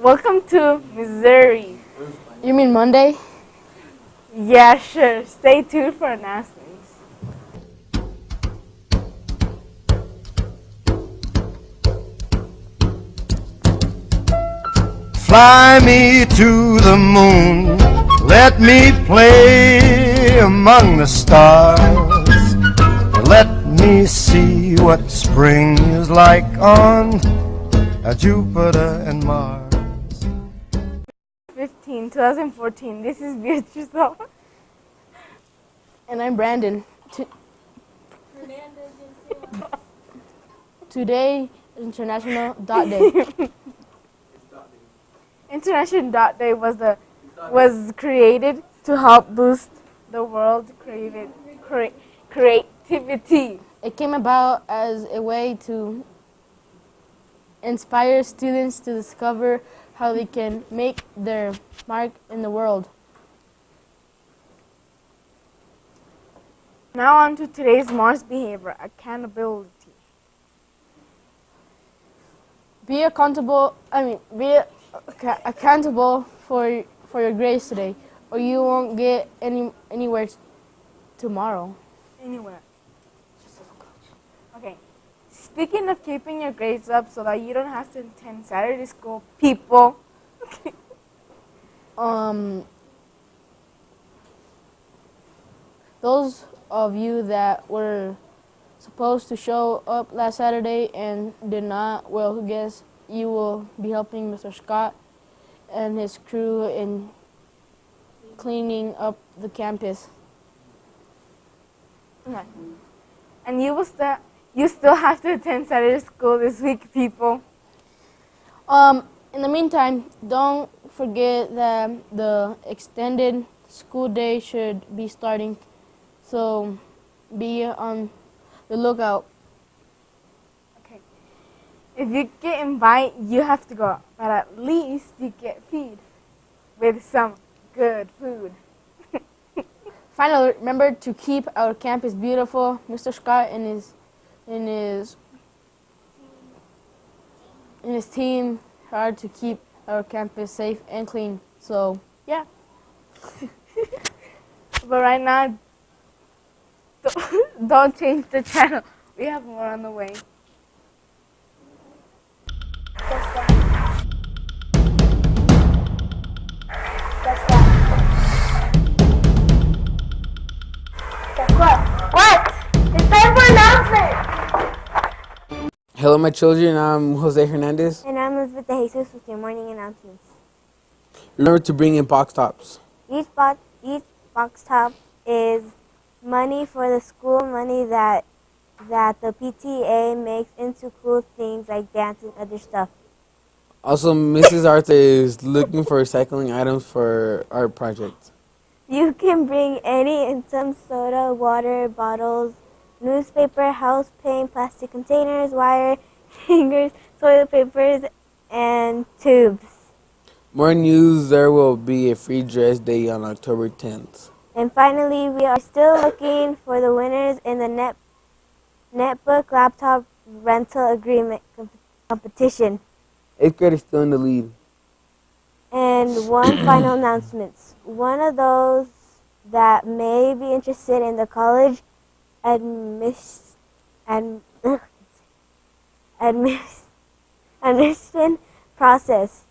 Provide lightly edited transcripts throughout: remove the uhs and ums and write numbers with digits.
Welcome to Missouri. You mean Monday? Yeah, sure. Stay tuned for announcements. Fly me to the moon, let me play among the stars. Let me see what spring is like on Jupiter and Mars. 2014. This is Beatrice. And I'm Brandon. Today, International Dot Day. International Dot Day was created to help boost the world's creativity. It came about as a way to inspire students to discover how they can make their mark in the world. Now on to today's Mars behavior, accountability. Be accountable for your grades today, or you won't get anywhere tomorrow. Anywhere. Okay. Speaking of keeping your grades up so that you don't have to attend Saturday school, people. Those of you that were supposed to show up last Saturday and did not, well, guess you will be helping Mr. Scott and his crew in cleaning up the campus. Okay. And you still have to attend Saturday school this week, people. In the meantime, don't forget that the extended school day should be starting, so be on the lookout. Okay. If you get invited, you have to go, but at least you get feed with some good food. Finally, remember to keep our campus beautiful. Mr. Scott and his team hard to keep our campus safe and clean. So, yeah. But right now, don't change the channel. We have more on the way. What? It's time for announcement! Hello, my children. I'm Jose Hernandez. And I'm Elizabeth De Jesus with your morning announcements. Remember to bring in box tops. Each box top is money for the school, money that the PTA makes into cool things like dance and other stuff. Also, Mrs. Arthur is looking for recycling items for our project. You can bring any and some soda, water, bottles, newspaper, house paint, plastic containers, wire, hangers, toilet papers, and tubes. More news, there will be a free dress day on October 10th. And finally, we are still looking for the winners in the netbook laptop rental agreement competition. 8th grade is still in the lead. And one final announcement. One of those that may be interested in the college admission process.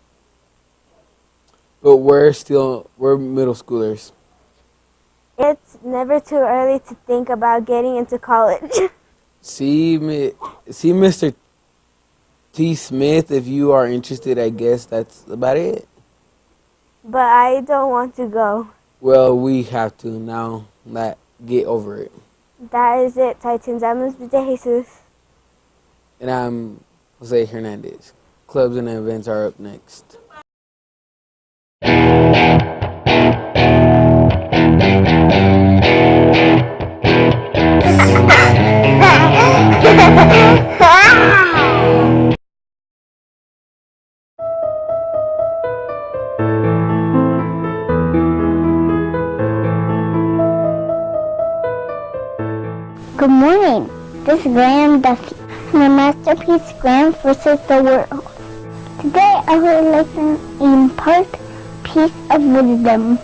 But we're middle schoolers. It's never too early to think about getting into college. See Mr. T. Smith if you are interested. I guess that's about it. But I don't want to go. Well, we have to now. Get over it. That is it, Titans. I'm Elizabeth De Jesus. And I'm Jose Hernandez. Clubs and events are up next. Good morning. This is Graham Duffy. My masterpiece, Graham versus the World. Today I would like to impart piece of wisdom.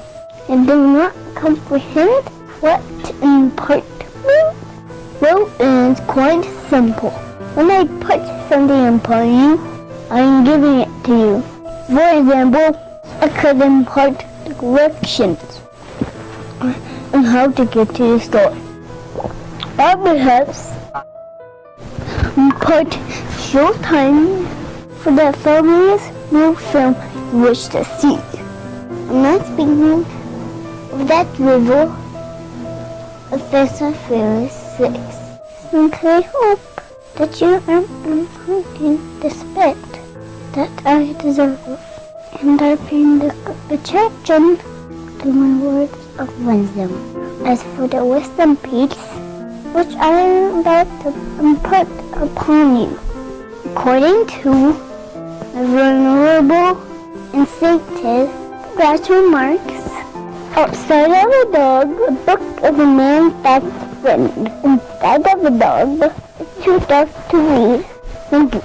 I do not comprehend what to impart means. Well, it's quite simple. When I put something upon you, I am giving it to you. For example, I could impart directions on how to get to the store. Or perhaps impart showtime for the funniest new film you wish to see. I'm not speaking of that river of Fast and Furious 6. Simply hope that you are imparting the respect that I deserve, and are paying the attention to my words of wisdom. As for the wisdom piece, which I am about to impart upon you, according to the vulnerable and sated Groucho Marx, outside of a dog, a book of a man's best friend. Inside of a dog, it's too dark to read. Thank you.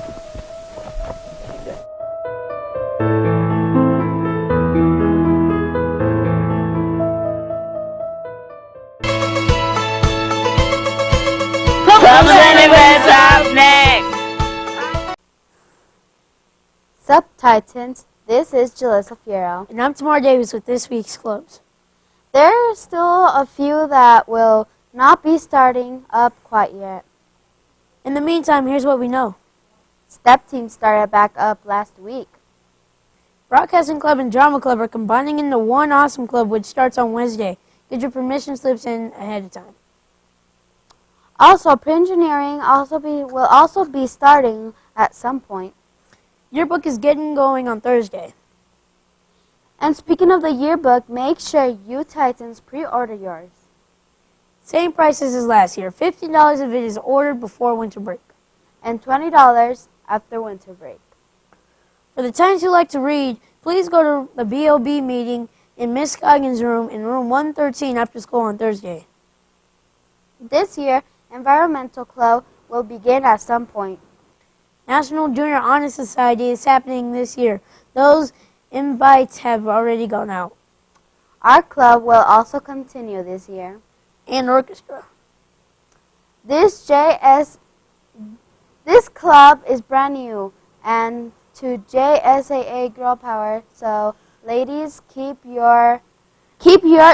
Sup Titans, this is Jalissa Fiero. And I'm Tamar Davis with this week's clubs. There are still a few that will not be starting up quite yet. In the meantime, here's what we know. Step team started back up last week. Broadcasting Club and Drama Club are combining into one awesome club which starts on Wednesday. Get your permission slips in ahead of time. Also, pre-engineering will also be starting at some point. Yearbook is getting going on Thursday. And speaking of the yearbook, make sure you Titans pre-order yours. Same prices as last year. $50 if it is ordered before winter break. And $20 after winter break. For the Titans who like to read, please go to the BOB meeting in Miss Coggins' room in room 113 after school on Thursday. This year, Environmental Club will begin at some point. National Junior Honor Society is happening this year. Those invites have already gone out. Our club will also continue this year. And orchestra. This club is brand new and to JSAA Girl Power, so ladies, keep your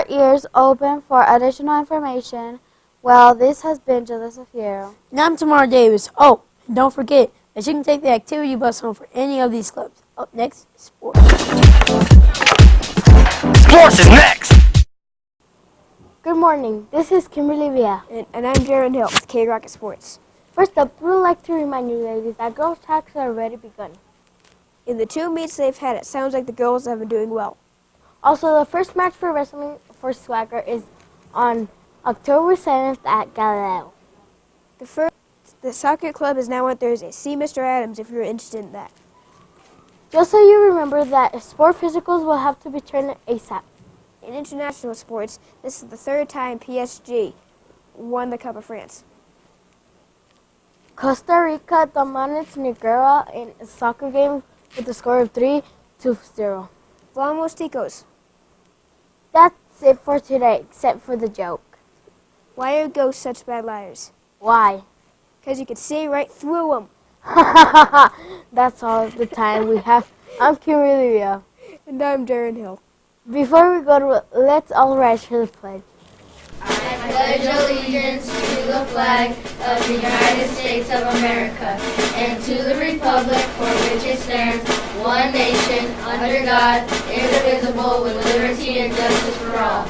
ears open for additional information. Well, this has been Jalissa Fiero. And I'm Tamar Davis. Oh, and don't forget that you can take the activity bus home for any of these clubs. Up next, sports. Sports is next! Good morning. This is Kimberly Villa. And I'm Jaron Hill with KRKT Sports. First up, we would like to remind you ladies that girls' tracks are already begun. In the 2 meets they've had, it sounds like the girls have been doing well. Also, the first match for wrestling for Swigert is on October 7th at Galileo. The soccer club is now on Thursday. See Mr. Adams if you're interested in that. Just so you remember that sport physicals will have to be turned ASAP. In international sports, this is the 3rd time PSG won the Cup of France. Costa Rica dominates Nicaragua in a soccer game with a score of 3-0. Vamos Ticos. That's it for today, except for the joke. Why are ghosts such bad liars? Why? Because you could see right through them. That's all the time we have. I'm Kimberly Villa. And I'm Darren Hill. Before we go to let's all rise for the pledge. I pledge allegiance to the flag of the United States of America and to the republic for which it stands, one nation, under God, indivisible, with liberty and justice for all.